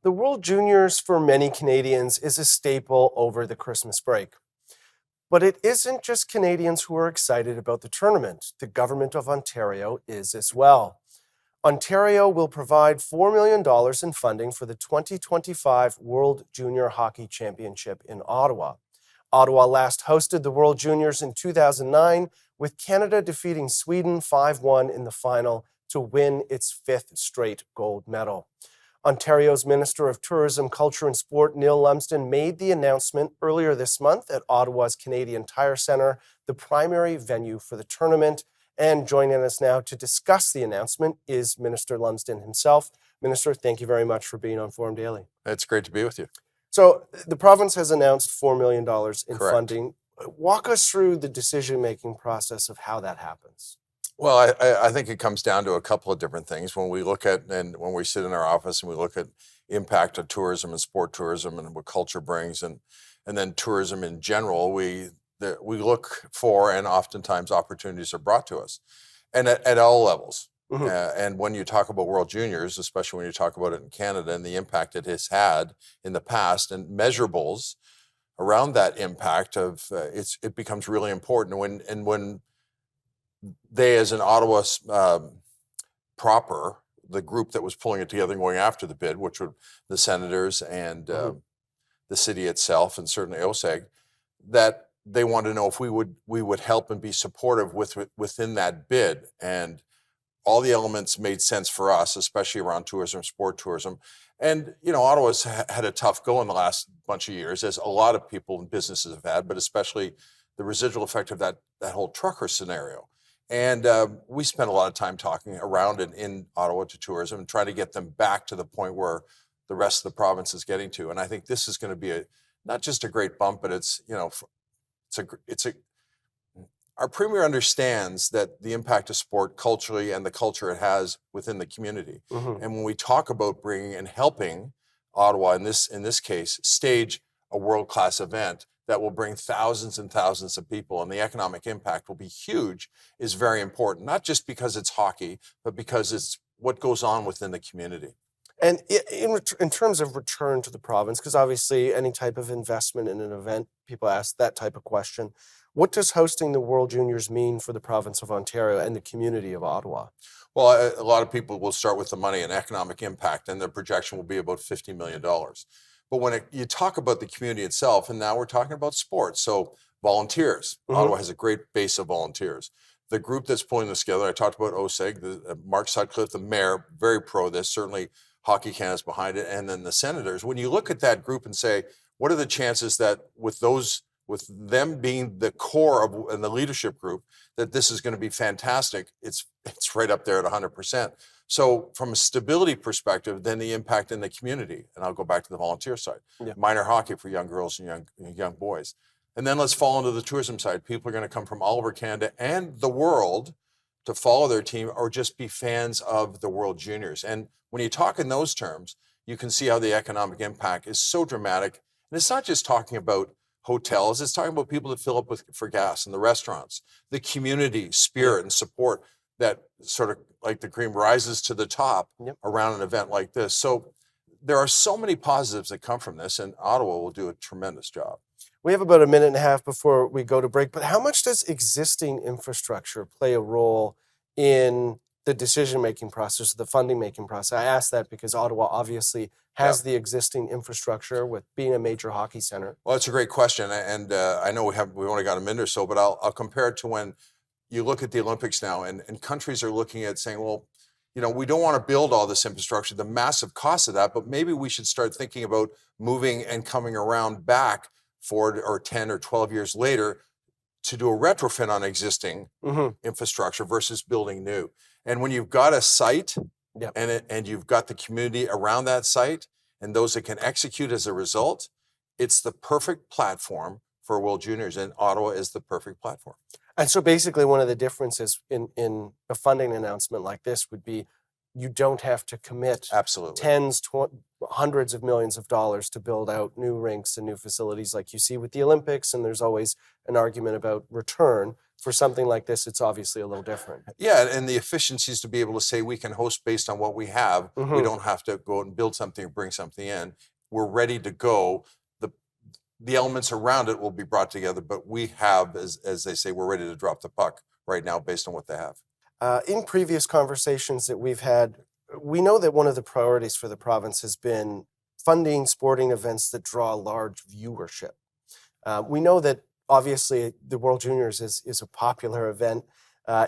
The World Juniors for many Canadians is a staple over the Christmas break. But it isn't just Canadians who are excited about the tournament. The government of Ontario is as well. Ontario will provide $4 million in funding for the 2025 World Junior Hockey Championship in Ottawa. Ottawa last hosted the World Juniors in 2009, with Canada defeating Sweden 5-1 in the final to win its fifth straight gold medal. Ontario's Minister of Tourism, Culture and Sport, Neil Lumsden, made the announcement earlier this month at Ottawa's Canadian Tire Centre, the primary venue for the tournament. And joining us now to discuss the announcement is Minister Lumsden himself. Minister, thank you very much for being on Forum Daily. It's great to be with you. So the province has announced $4 million in Correct. funding. Walk us through the decision-making process of how that happens. Well, I think it comes down to a couple of different things. When we look at, and when we sit in our office and we look at impact of tourism and sport tourism and what culture brings, and then tourism in general, we look for, and oftentimes opportunities are brought to us, and at all levels. Mhm. And when you talk about World Juniors, especially when you talk about it in Canada and the impact it has had in the past and measurables around that impact of it becomes really important. When they, as an Ottawa proper, the group that was pulling it together and going after the bid, which were the senators and the city itself, and certainly OSEG, that they wanted to know if we would help and be supportive within that bid. And all the elements made sense for us, especially around tourism, sport tourism. And, Ottawa's had a tough go in the last bunch of years, as a lot of people and businesses have had, but especially the residual effect of that whole trucker scenario. And we spent a lot of time talking around and in Ottawa to tourism and trying to get them back to the point where the rest of the province is getting to. And I think this is going to be not just a great bump, but our premier understands that the impact of sport culturally and the culture it has within the community. Mhm. And when we talk about bringing and helping Ottawa, in this case, stage a world-class event that will bring thousands and thousands of people, and the economic impact will be huge, is very important, not just because it's hockey, but because it's what goes on within the community. And in terms of return to the province, because obviously any type of investment in an event, people ask that type of question. What does hosting the World Juniors mean for the province of Ontario and the community of Ottawa? Well, a lot of people will start with the money and economic impact, and their projection will be about $50 million. But when you talk about the community itself, and now we're talking about sports, so volunteers. Mhm. Ottawa has a great base of volunteers. The group that's pulling this together, I talked about OSEG, Mark Sutcliffe, the mayor, very pro this, certainly Hockey Canada's behind it, and then the senators. When you look at that group and say, what are the chances that with them being the core of and the leadership group, that this is going to be fantastic? It's right up there at 100%. So from a stability perspective, then the impact in the community, and I'll go back to the volunteer side, Yeah. minor hockey for young girls and young boys. And then let's fall into the tourism side. People are going to come from all over Canada and the world to follow their team or just be fans of the World Juniors. And when you talk in those terms, you can see how the economic impact is so dramatic. And it's not just talking about hotels, it's talking about people that fill up for gas in the restaurants, the community spirit and support that sort of like the cream rises to the top Yep. around an event like this. So there are so many positives that come from this, and Ottawa will do a tremendous job. We have about a minute and a half before we go to break, but how much does existing infrastructure play a role in the decision-making process, the funding-making process? I ask that because Ottawa obviously has the existing infrastructure with being a major hockey center. Well, that's a great question, and I know we only got a minute or so, but I'll compare it to when you look at the Olympics now, and countries are looking at saying, well, we don't want to build all this infrastructure, the massive cost of that, but maybe we should start thinking about moving and coming around back 4 or 10 or 12 years later to do a retrofit on existing infrastructure versus building new. And when you've got a site and you've got the community around that site and those that can execute as a result, it's the perfect platform for World Juniors, and Ottawa is the perfect platform. And so basically one of the differences in a funding announcement like this would be you don't have to commit Absolutely tens, hundreds of millions of dollars to build out new rinks and new facilities like you see with the Olympics, and there's always an argument about return. For something like this, it's obviously a little different. Yeah, and the efficiencies to be able to say we can host based on what we have. We Mhm. don't have to go out and build something or bring something in. We're ready to go. The elements around it will be brought together, but we have, as they say, we're ready to drop the puck right now based on what they have. In previous conversations that we've had, we know that one of the priorities for the province has been funding sporting events that draw large viewership. We know that obviously the World Juniors is a popular event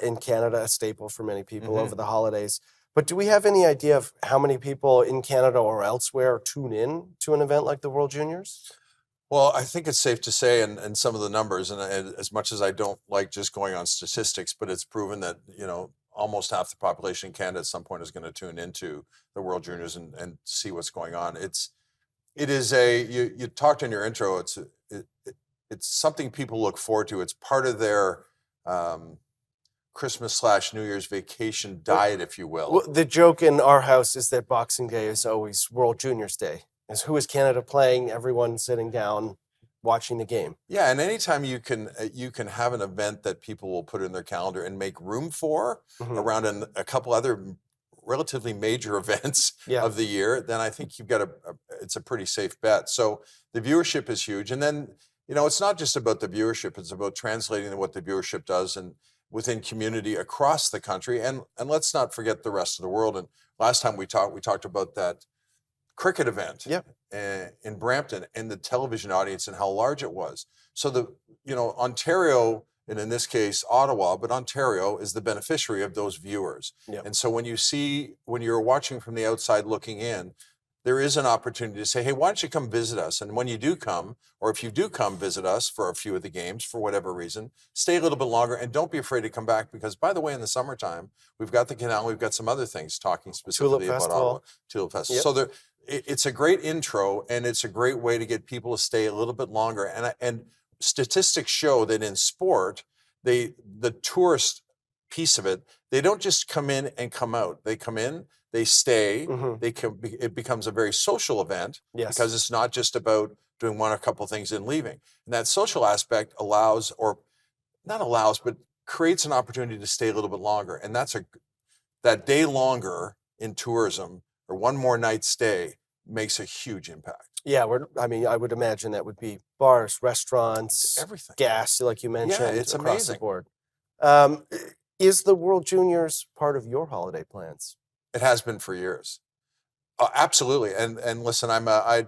in Canada, a staple for many people over the holidays. But do we have any idea of how many people in Canada or elsewhere tune in to an event like the World Juniors? Well, I think it's safe to say, and some of the numbers, and as much as I don't like just going on statistics, but it's proven that, almost half the population in Canada at some point is going to tune into the World Juniors and see what's going on. It is you talked in your intro, it's something people look forward to. It's part of their Christmas/New Year's vacation diet, if you will. Well, the joke in our house is that Boxing Day is always World Juniors Day. Is who is Canada playing? Everyone sitting down, watching the game. Yeah, and anytime you can have an event that people will put in their calendar and make room for Mhm. around a couple other relatively major events Yeah. of the year, then I think you've got it's a pretty safe bet. So the viewership is huge, and then it's not just about the viewership; it's about translating what the viewership does and within community across the country, and let's not forget the rest of the world. And last time we talked about that cricket event Yeah. in Brampton and the television audience and how large it was. So Ontario, and in this case Ottawa, but Ontario is the beneficiary of those viewers. Yeah. And so when you're watching from the outside looking in, there is an opportunity to say, hey, why don't you come visit us? And when you do come, or if you do come visit us for a few of the games for whatever reason, stay a little bit longer and don't be afraid to come back, because by the way, in the summertime, we've got the canal, we've got some other things talking specifically about Festival. Ottawa, Tulip Festival. Yep. So it's a great intro, and it's a great way to get people to stay a little bit longer. And statistics show that in sport, the tourist piece of it, they don't just come in and come out. They come in, they stay, Mhm. it becomes a very social event. Yes. Because it's not just about doing one or a couple things and leaving. And that social aspect allows, or not allows, but creates an opportunity to stay a little bit longer. And that day longer in tourism, or one more night stay, makes a huge impact. Yeah, I would imagine that would be bars, restaurants, Everything. gas, like you mentioned, it's across the amazing. board. Is the World Juniors part of your holiday plans? It has been for years. Absolutely. And listen, I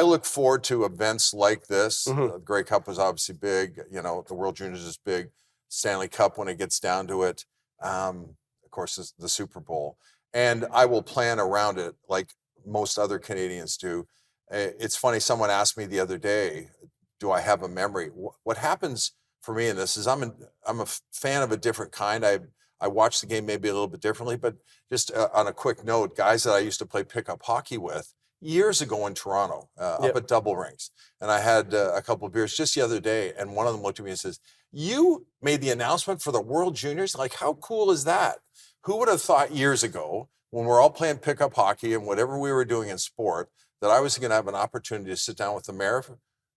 look forward to events like this. Mhm. The Grey Cup was obviously big. The World Juniors is big. Stanley Cup when it gets down to it. Of course, the Super Bowl. And I will plan around it like most other Canadians do. It's funny, someone asked me the other day, do I have a memory? What happens for me in this is I'm a fan of a different kind. I watch the game maybe a little bit differently, but just on a quick note, guys that I used to play pickup hockey with years ago in Toronto, up Yep. at Double Rings. And I had a couple of beers just the other day, and one of them looked at me and says, you made the announcement for the World Juniors? Like, how cool is that? Who would have thought years ago, when we're all playing pickup hockey and whatever we were doing in sport, that I was going to have an opportunity to sit down with the mayor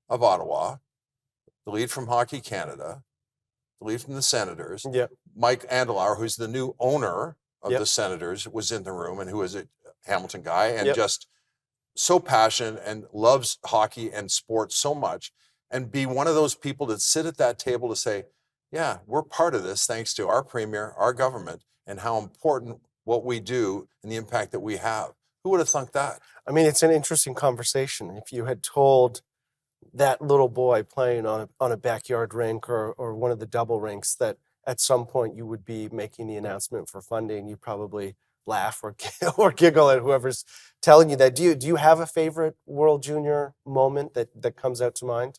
of Ottawa, the lead from Hockey Canada, the lead from the Senators, Yep. Mike Andelar, who's the new owner of Yep. the Senators, was in the room, and who is a Hamilton guy, and Yep. just so passionate and loves hockey and sports so much, and be one of those people that sit at that table to say, yeah, we're part of this thanks to our premier, our government, and how important what we do and the impact that we have. Who would have thunk that? I mean, it's an interesting conversation. If you had told that little boy playing on a backyard rink or one of the double rinks that at some point you would be making the announcement for funding, you probably laugh or or giggle at whoever's telling you that. Do you have a favorite World Junior moment that comes out to mind?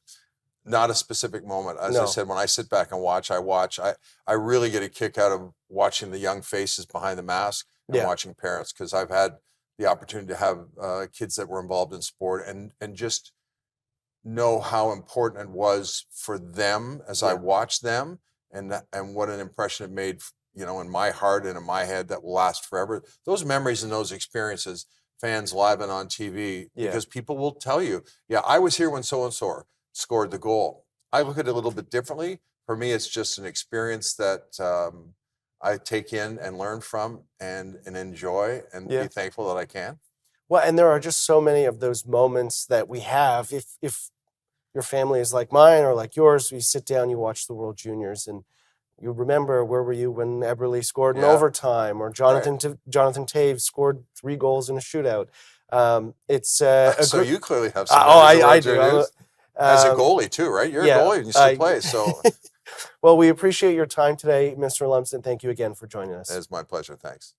Not a specific moment. As I No. said, when I sit back and watch, I really get a kick out of watching the young faces behind the mask and Yeah. watching parents, because I've had the opportunity to have kids that were involved in sport, and just know how important it was for them as I Yeah. watched them, and what an impression it made, in my heart and in my head, that will last forever. Those memories and those experiences, fans live and on TV, Yeah. because people will tell you, yeah, I was here when so and so scored the goal. I look at it a little bit differently. For me, it's just an experience that I take in and learn from and enjoy and Yeah. be thankful that I can. Well, and there are just so many of those moments that we have. If your family is like mine or like yours, you sit down, you watch the World Juniors, and you remember where were you when Eberle scored in Yeah. overtime, or Jonathan Taves scored 3 goals in a shootout. It's a So great. you clearly have some Oh, memories of I World do. Juniors. As a Um, goalie too, right? You're a yeah. goalie and you still play. So Well, we appreciate your time today, Mr. Lumsden. Thank you again for joining us. it's my pleasure. Thanks.